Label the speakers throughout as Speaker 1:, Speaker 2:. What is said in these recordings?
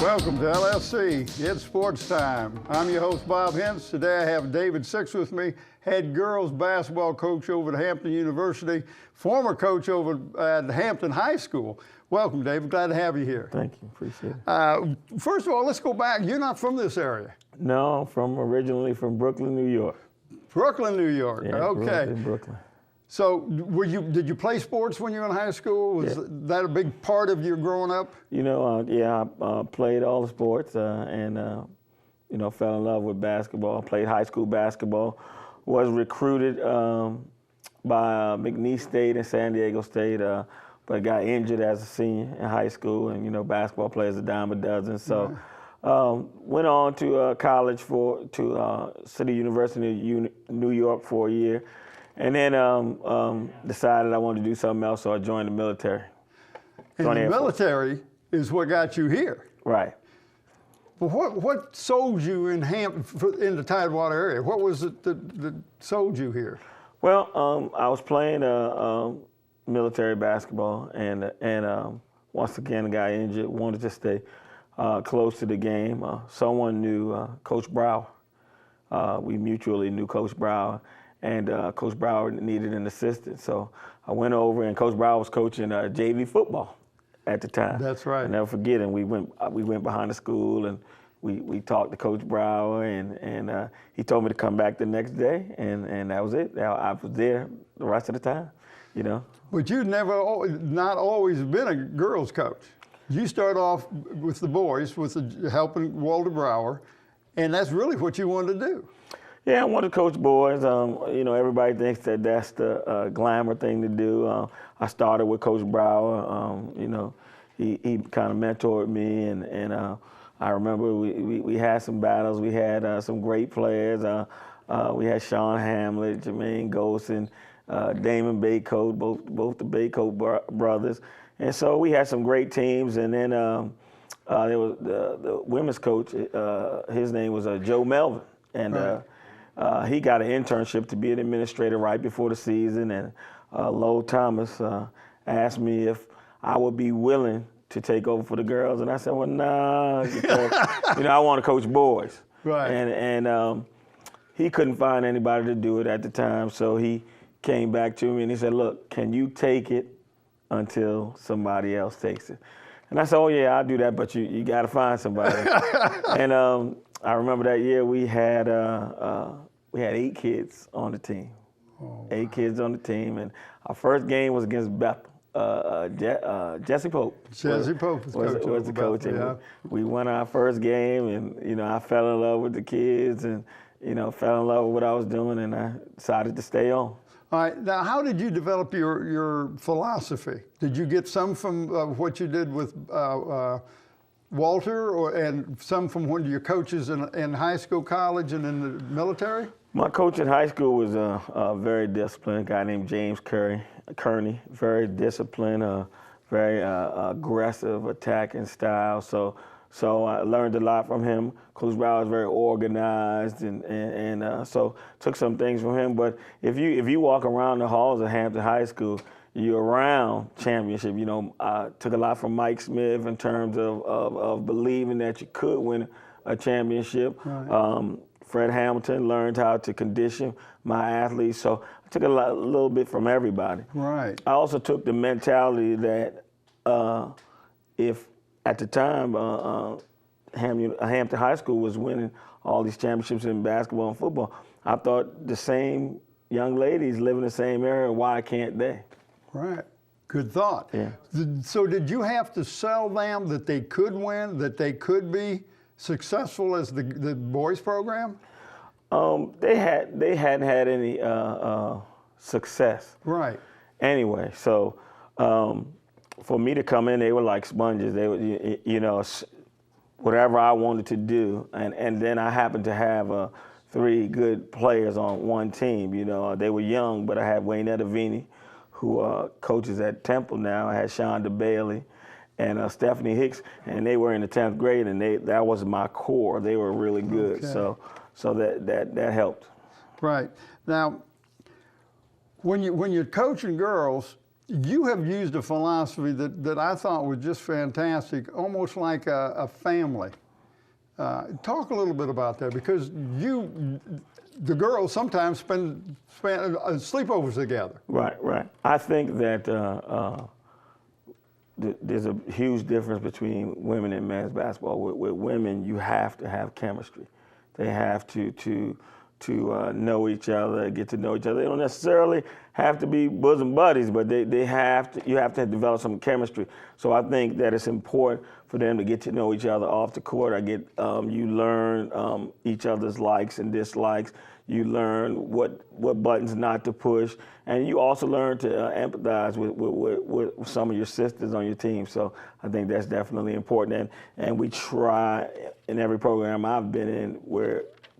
Speaker 1: Welcome to LSC. It's sports time. I'm your host, Bob Hintz. Today I have David Six with me, head girls basketball coach over at Hampton University, former coach over at Hampton High School. Welcome, David. Glad to have you here.
Speaker 2: Thank you. Appreciate it.
Speaker 1: First of all, let's go back. You're not from this area.
Speaker 2: No, I'm originally from Brooklyn, New York.
Speaker 1: Brooklyn, New York.
Speaker 2: Yeah,
Speaker 1: okay.
Speaker 2: grew up in Brooklyn.
Speaker 1: So, did you play sports when you were in high school? Was that a big part of your growing up?
Speaker 2: You know, I played all the sports and you know, fell in love with basketball. Played high school basketball. Was recruited by McNeese State and San Diego State, but got injured as a senior in high school. And you know, basketball players a dime a dozen. So, went on to college to City University of New York for a year. And then decided I wanted to do something else, so I joined the military.
Speaker 1: And the military is what got you here.
Speaker 2: Right.
Speaker 1: Well, what sold you in in the Tidewater area? What was it that sold you here?
Speaker 2: Well, I was playing military basketball, and once again I got injured. Wanted to stay close to the game. Someone knew Coach Brower. We mutually knew Coach Brower. And Coach Brower needed an assistant, so I went over, and Coach Brower was coaching JV football at the time.
Speaker 1: That's right.
Speaker 2: I'll never forget, and we went behind the school, and we talked to Coach Brower, and he told me to come back the next day, and that was it. I was there the rest of the time, you know.
Speaker 1: But you've not always been a girls coach. You started off with the boys, helping Walter Brower, and that's really what you wanted to do.
Speaker 2: Yeah, I want to coach boys. You know, everybody thinks that that's the glamour thing to do. I started with Coach Brower. You know, he kind of mentored me, and I remember we had some battles. We had some great players. We had Sean Hamlet, Jermaine Golson, Damon Baycoat, both the Baycoat brothers. And so we had some great teams. And then there was the women's coach. His name was Joe Melvin, and he got an internship to be an administrator right before the season, and Lowell Thomas asked me if I would be willing to take over for the girls, and I said, well, nah, because you know, I want to coach boys.
Speaker 1: Right.
Speaker 2: And he couldn't find anybody to do it at the time, so he came back to me and he said, look, can you take it until somebody else takes it? And I said, oh yeah, I'll do that, but you got to find somebody. And I remember that year we had 8 kids on the team. Oh, wow. 8 kids on the team, and our first game was against Bethel. Jesse Pope.
Speaker 1: Jesse Pope was
Speaker 2: the coach.
Speaker 1: Yeah.
Speaker 2: We won our first game, and you know, I fell in love with the kids, and you know, fell in love with what I was doing, and I decided to stay on.
Speaker 1: All right. Now, how did you develop your philosophy? Did you get some from what you did with Walter, and some from one of your coaches in high school, college, and in the military? My
Speaker 2: coach in high school was a very disciplined guy named James Kearney, very disciplined, very aggressive attacking style. So I learned a lot from him. Coach Brower was very organized, and so took some things from him. But if you walk around the halls of Hampton High School, you're around championship. You know, I took a lot from Mike Smith in terms of believing that you could win a championship. Right. Fred Hamilton learned how to condition my athletes. So I took a little bit from everybody.
Speaker 1: Right.
Speaker 2: I also took the mentality that if at the time Hampton High School was winning all these championships in basketball and football, I thought the same young ladies live in the same area, why can't they?
Speaker 1: Right. Good thought. Yeah. So did you have to sell them that they could win, that they could be successful as the boys program?
Speaker 2: They hadn't had any success.
Speaker 1: Right.
Speaker 2: Anyway, so for me to come in, they were like sponges. They would, you know, whatever I wanted to do, and then I happened to have 3 good players on one team. You know, they were young, but I had Waynetta Vini, who coaches at Temple now. I had Shonda Bailey and Stephanie Hicks, and they were in the 10th grade, and that was my core. They were really good, okay. So that helped.
Speaker 1: Right. Now, when you're coaching girls, you have used a philosophy that I thought was just fantastic, almost like a family. Talk a little bit about that, because the girls sometimes spend sleepovers together.
Speaker 2: Right. I think that there's a huge difference between women and men's basketball. With women, you have to have chemistry. They have to know each other, get to know each other. They don't necessarily have to be bosom buddies, but you have to develop some chemistry. So I think that it's important for them to get to know each other off the court. You learn each other's likes and dislikes. You learn what buttons not to push, and you also learn to empathize with some of your sisters on your team. So I think that's definitely important, and we try in every program I've been in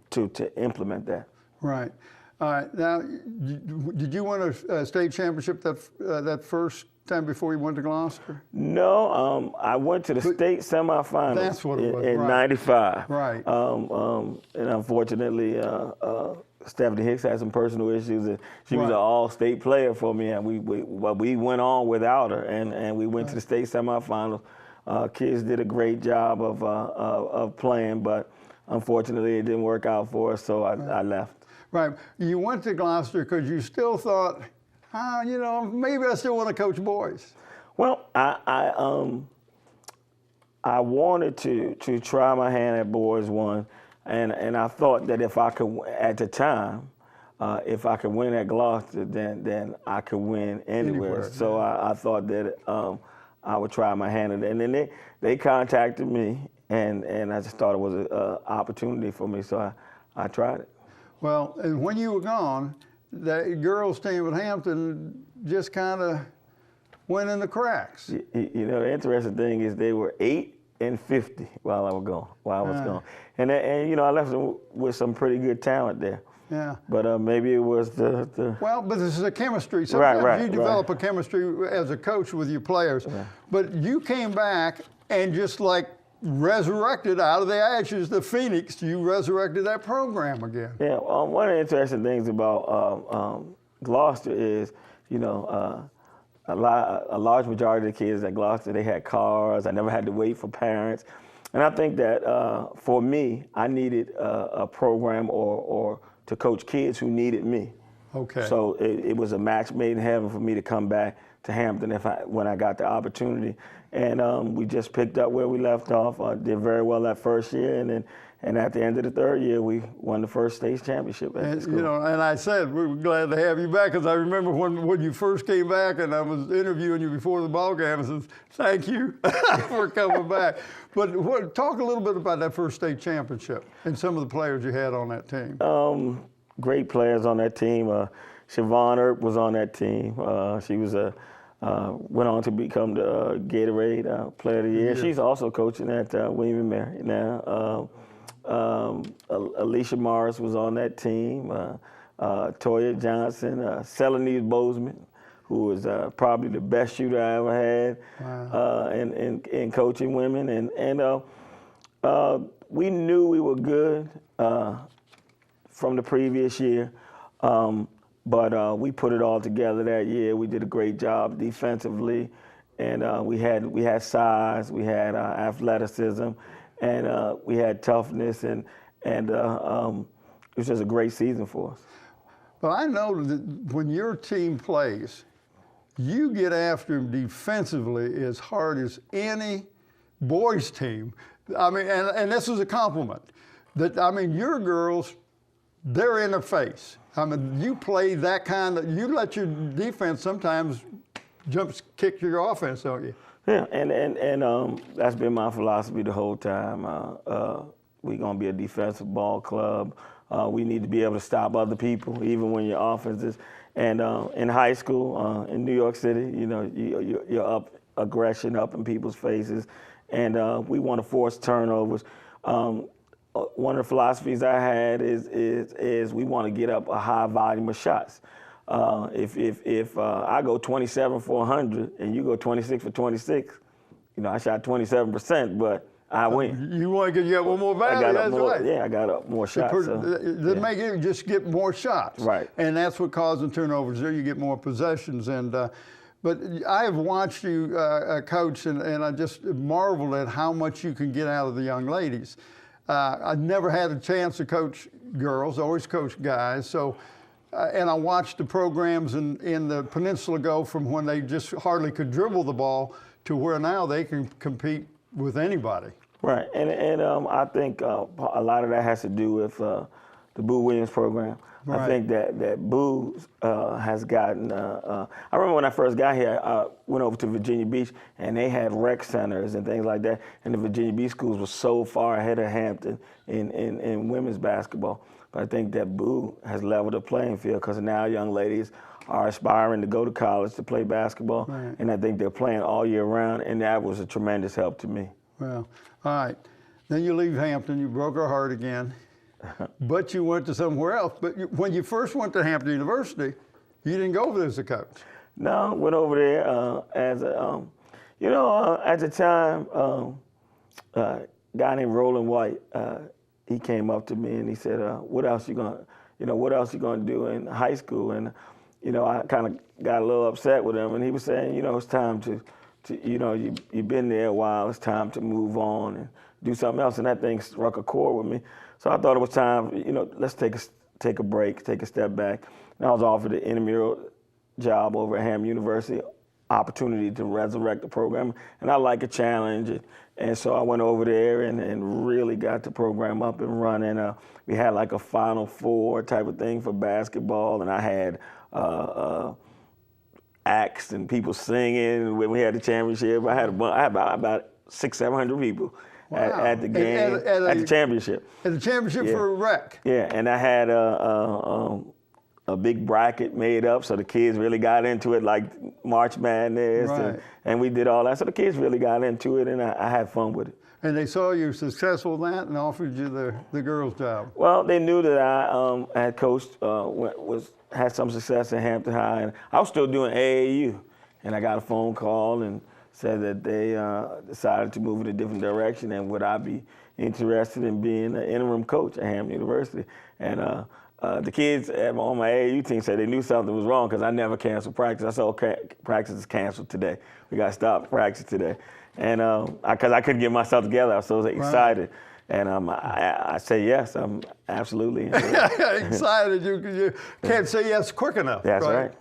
Speaker 2: to implement that.
Speaker 1: Right. All right. Now, did you win a state championship that first time before you went to Gloucester?
Speaker 2: No, I went to the state semifinals.
Speaker 1: That's what it was.
Speaker 2: In '95.
Speaker 1: Right.
Speaker 2: And unfortunately, Stephanie Hicks had some personal issues, and she was
Speaker 1: Right.
Speaker 2: an all-state player for me, and we went on without her, and we went to the state semifinals. Kids did a great job of playing, but unfortunately, it didn't work out for us, so I left.
Speaker 1: Right. You went to Gloucester because you still thought, maybe I still want to coach boys.
Speaker 2: Well, I wanted to try my hand at boys one, and I thought that if I could, at the time, if I could win at Gloucester, then I could win anywhere. So I thought that I would try my hand at it. And then they contacted me, and I just thought it was an opportunity for me, so I tried it.
Speaker 1: Well, and when you were gone, the girls' team at Hampton just kind of went in the cracks.
Speaker 2: The interesting thing is they were 8-50 while I was gone. And I left them with some pretty good talent there.
Speaker 1: Yeah.
Speaker 2: But maybe it was the
Speaker 1: Well, but this is a chemistry. Sometimes
Speaker 2: right,
Speaker 1: you develop a chemistry as a coach with your players.
Speaker 2: Yeah.
Speaker 1: But you came back and just like resurrected out of the ashes, the phoenix. You resurrected that program again.
Speaker 2: Yeah. One of the interesting things about Gloucester is, a large majority of the kids at Gloucester, they had cars. I never had to wait for parents. And I think that for me, I needed a program or to coach kids who needed me.
Speaker 1: Okay.
Speaker 2: So it was a match made in heaven for me to come back to Hampton when I got the opportunity. And we just picked up where we left off. I did very well that first year, and at the end of the third year, we won the first state championship at the school.
Speaker 1: And I said we were glad to have you back, because I remember when you first came back, and I was interviewing you before the ball game. I said, "Thank you for coming back." But talk a little bit about that first state championship and some of the players you had on that team.
Speaker 2: Great players on that team. Siobhan Earp was on that team. She was went on to become the Gatorade Player of the Year. She's also coaching at William & Mary now. Alicia Morris was on that team. Toya Johnson, Celanese Bozeman, who was probably the best shooter I ever had.
Speaker 1: Wow.
Speaker 2: in coaching women. And we knew we were good from the previous year. But we put it all together that year. We did a great job defensively, and we had size, we had athleticism, and we had toughness, and it was just a great season for us.
Speaker 1: But I know that when your team plays, you get after them defensively as hard as any boys team. I mean, and this is a compliment. Your girls, they're in the face. You play that kind of, you let your defense sometimes kick your offense, don't you?
Speaker 2: Yeah, and that's been my philosophy the whole time. We're going to be a defensive ball club. We need to be able to stop other people, even when your offense is. And in high school, in New York City, you're up aggression up in people's faces, and we want to force turnovers. One of the philosophies I had is we want to get up a high volume of shots. If I go 27 for 100 and you go 26 for 26, I shot 27%, but I win.
Speaker 1: You want to get one more value, that's right.
Speaker 2: Yeah, I got up more shots.
Speaker 1: Make it just get more shots.
Speaker 2: Right.
Speaker 1: And that's what causes turnovers there. You get more possessions. And But I have watched you coach, and I just marveled at how much you can get out of the young ladies. I never had a chance to coach girls, always coached guys. So, and I watched the programs in the Peninsula go from when they just hardly could dribble the ball to where now they can compete with anybody.
Speaker 2: Right, and I think a lot of that has to do with the Boo Williams program. Right. I think that Boo has gotten. I remember when I first got here, I went over to Virginia Beach, and they had rec centers and things like that. And the Virginia Beach schools were so far ahead of Hampton in women's basketball. But I think that Boo has leveled the playing field because now young ladies are aspiring to go to college to play basketball, right. And I think they're playing all year round, and that was a tremendous help to me.
Speaker 1: Well, all right. Then you leave Hampton. You broke her heart again. But you went to somewhere else. But when you first went to Hampton University, you didn't go over there as a coach.
Speaker 2: No, went over there as a, at the time, a guy named Roland White, he came up to me and he said, what else you gonna do in high school? And, I kind of got a little upset with him, and he was saying, it's time to you've been there a while, it's time to move on and do something else. And that thing struck a chord with me. So I thought it was time, let's take a break, take a step back. And I was offered an intramural job over at Hampton University, opportunity to resurrect the program. And I like a challenge. And so I went over there and really got the program up and running. We had like a Final Four type of thing for basketball. And I had acts and people singing when we had the championship. I had about 600-700 people. Wow. At the game, at the championship.
Speaker 1: At the championship for rec.
Speaker 2: Yeah, and I had a big bracket made up, so the kids really got into it, like March Madness, right. and we did all that. So the kids really got into it, and I had fun with it.
Speaker 1: And they saw you successful in that and offered you the girls' job.
Speaker 2: Well, they knew that I had coached, had some success at Hampton High, and I was still doing AAU, and I got a phone call and said that they decided to move in a different direction, and would I be interested in being an interim coach at Hampton University. And the kids on my AAU team said they knew something was wrong because I never canceled practice. I said, okay, practice is canceled today. We got to stop practice today. And because I couldn't get myself together, I was so excited. Right. And I say yes, I'm absolutely
Speaker 1: excited. You can't say yes quick enough.
Speaker 2: That's right.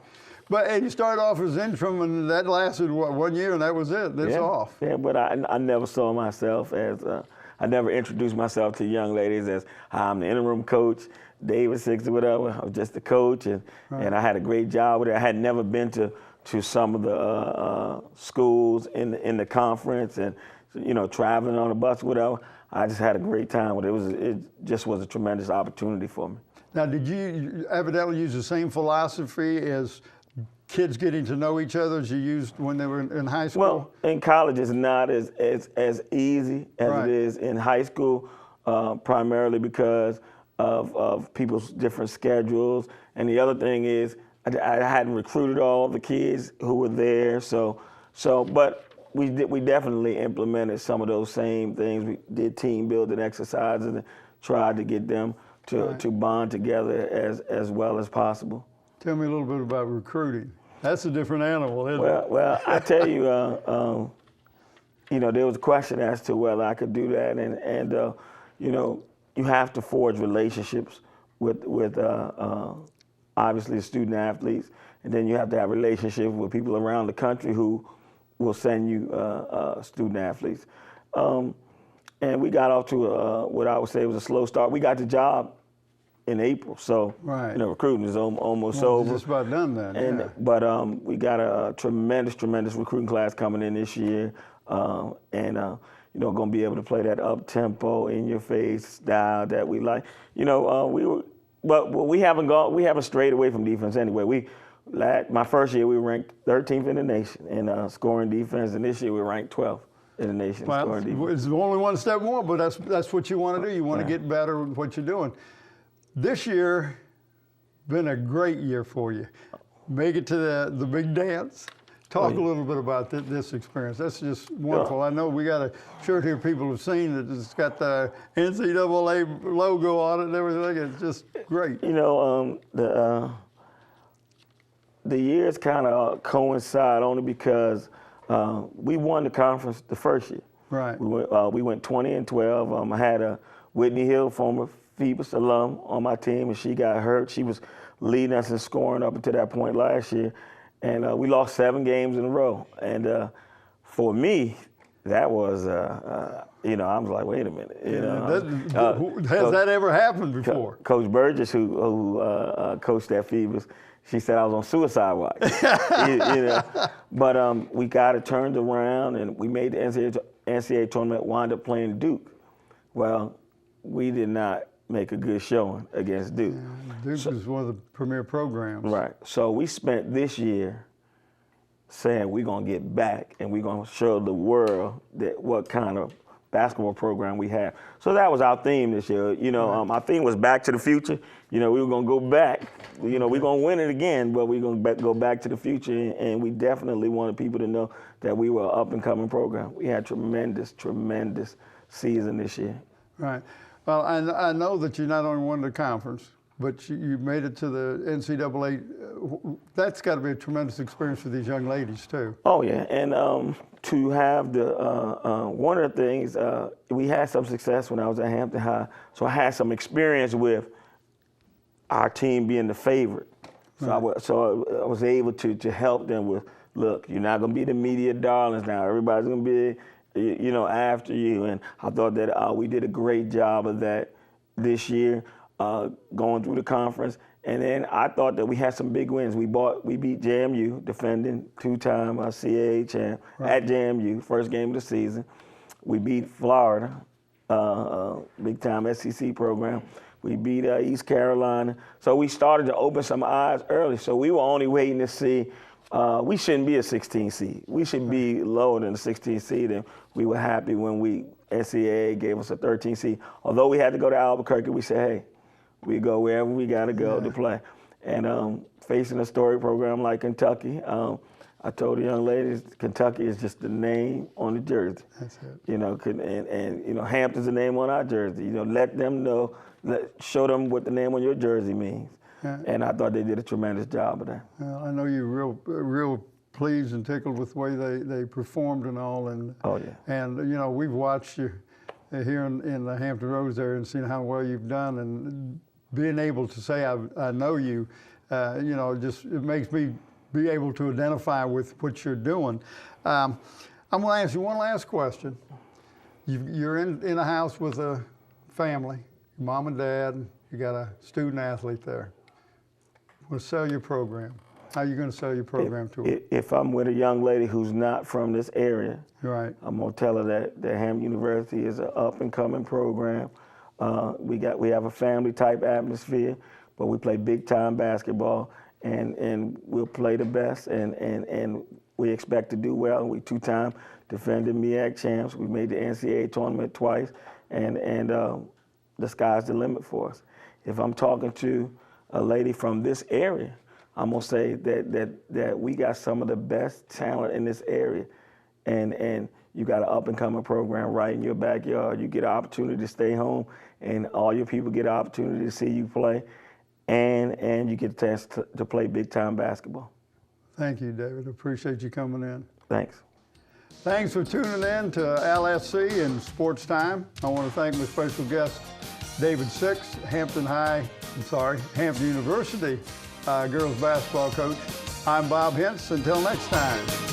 Speaker 1: And you started off as interim, and that lasted, 1 year, and that was it. It's off.
Speaker 2: Yeah, but I never saw myself as, I never introduced myself to young ladies as, I'm the interim coach, David Six or whatever. I was just the coach, and I had a great job with it. I had never been to some of the schools in the conference and, traveling on a bus or whatever. I just had a great time with it. It just was a tremendous opportunity for me.
Speaker 1: Now, did you evidently use the same philosophy as kids getting to know each other as you used when they were in high school?
Speaker 2: Well, in college it's not as easy as it is in high school, primarily because of people's different schedules. And the other thing is I hadn't recruited all the kids who were there, but we definitely implemented some of those same things. We did team building exercises and tried to get them to bond together as well as possible.
Speaker 1: Tell me a little bit about recruiting. That's a different animal, isn't it?
Speaker 2: Well, I tell you, there was a question as to whether I could do that, and you have to forge relationships with obviously the student athletes, and then you have to have relationships with people around the country who will send you student athletes. And we got off to what I would say was a slow start. We got the job in April, so recruiting is almost over.
Speaker 1: Just about done then.
Speaker 2: But we got a tremendous recruiting class coming in this year, and going to be able to play that up tempo, in your face style that we like. But we haven't strayed away from defense anyway. My first year we ranked 13th in the nation in scoring defense, and this year we ranked 12th in the nation in scoring defense.
Speaker 1: It's only one step more, but that's what you want to do. You want to get better with what you're doing. This year, been a great year for you. Make it to the big dance. Talk a little bit about this experience. That's just wonderful. I know we got a shirt here people have seen that it's got the NCAA logo on it and everything. It's just great.
Speaker 2: the years kind of coincide only because we won the conference the first year.
Speaker 1: Right.
Speaker 2: We went 20-12. I had a Whitney Hill, former Phoebus alum, on my team, and she got hurt. She was leading us in scoring up until that point last year, and we lost 7 games in a row. And for me, that was, I was like, wait a minute.
Speaker 1: Has that ever happened before?
Speaker 2: Coach Burgess, who coached at Phoebus, she said I was on suicide watch. But we got it turned around, and we made the NCAA tournament, wound up playing Duke. Well, we did not make a good showing against Duke.
Speaker 1: Yeah, Duke is one of the premier programs.
Speaker 2: Right. So we spent this year saying we're going to get back and we're going to show the world that what kind of basketball program we have. So that was our theme this year. Our theme was Back to the Future. We were going to go back. We're going to win it again, but we're going to go back to the future. And we definitely wanted people to know that we were an up-and-coming program. We had tremendous season this year.
Speaker 1: Right. Well, I know that you not only won the conference, but you made it to the NCAA. That's got to be a tremendous experience for these young ladies, too.
Speaker 2: Oh, yeah. And to have the one of the things, we had some success when I was at Hampton High, so I had some experience with our team being the favorite.
Speaker 1: Right.
Speaker 2: So I was able to help them with, look, you're not going to be the media darlings now. Everybody's going to be, after you. And I thought that we did a great job of that this year, going through the conference. And then I thought that we had some big wins. We beat JMU, defending 2-time CAA champ, right, at JMU, first game of the season. We beat Florida, big-time SEC program. We beat East Carolina. So we started to open some eyes early. So we were only waiting to see, we shouldn't be a 16 seed. We should be lower than a 16 seed. And we were happy when NCAA gave us a 13 seed. Although we had to go to Albuquerque, we said, hey, we go wherever we got to go to play. And facing a storied program like Kentucky, I told the young ladies, Kentucky is just the name on the jersey.
Speaker 1: That's it.
Speaker 2: And Hampton's the name on our jersey. Let them know, show them what the name on your jersey means. Yeah. And I thought they did a tremendous job of that.
Speaker 1: Well, I know you're real pleased and tickled with the way they performed and all. And,
Speaker 2: oh, yeah.
Speaker 1: And, we've watched you here in the Hampton Roads there and seen how well you've done. And being able to say I know you, it makes me be able to identify with what you're doing. I'm going to ask you one last question. You're in a house with a family, mom and dad. You got a student athlete there. We'll sell your program. How are you going to sell your program to her?
Speaker 2: If I'm with a young lady who's not from this area,
Speaker 1: right,
Speaker 2: I'm going to tell her that Hampton University is an up-and-coming program. We have a family-type atmosphere, but we play big-time basketball, and we'll play the best, and we expect to do well. We 2-time defending MEAC champs. We made the NCAA tournament twice, and the sky's the limit for us. If I'm talking to a lady from this area, I'm gonna say that we got some of the best talent in this area, and you got an up-and-coming program right in your backyard. You get an opportunity to stay home, and all your people get an opportunity to see you play, and you get a chance to play big-time basketball.
Speaker 1: Thank you, David. Appreciate you coming in.
Speaker 2: Thanks.
Speaker 1: Thanks for tuning in to LSC and Sports Time. I want to thank my special guest, David Six, Hampton University girls basketball coach. I'm Bob Hintz. Until next time.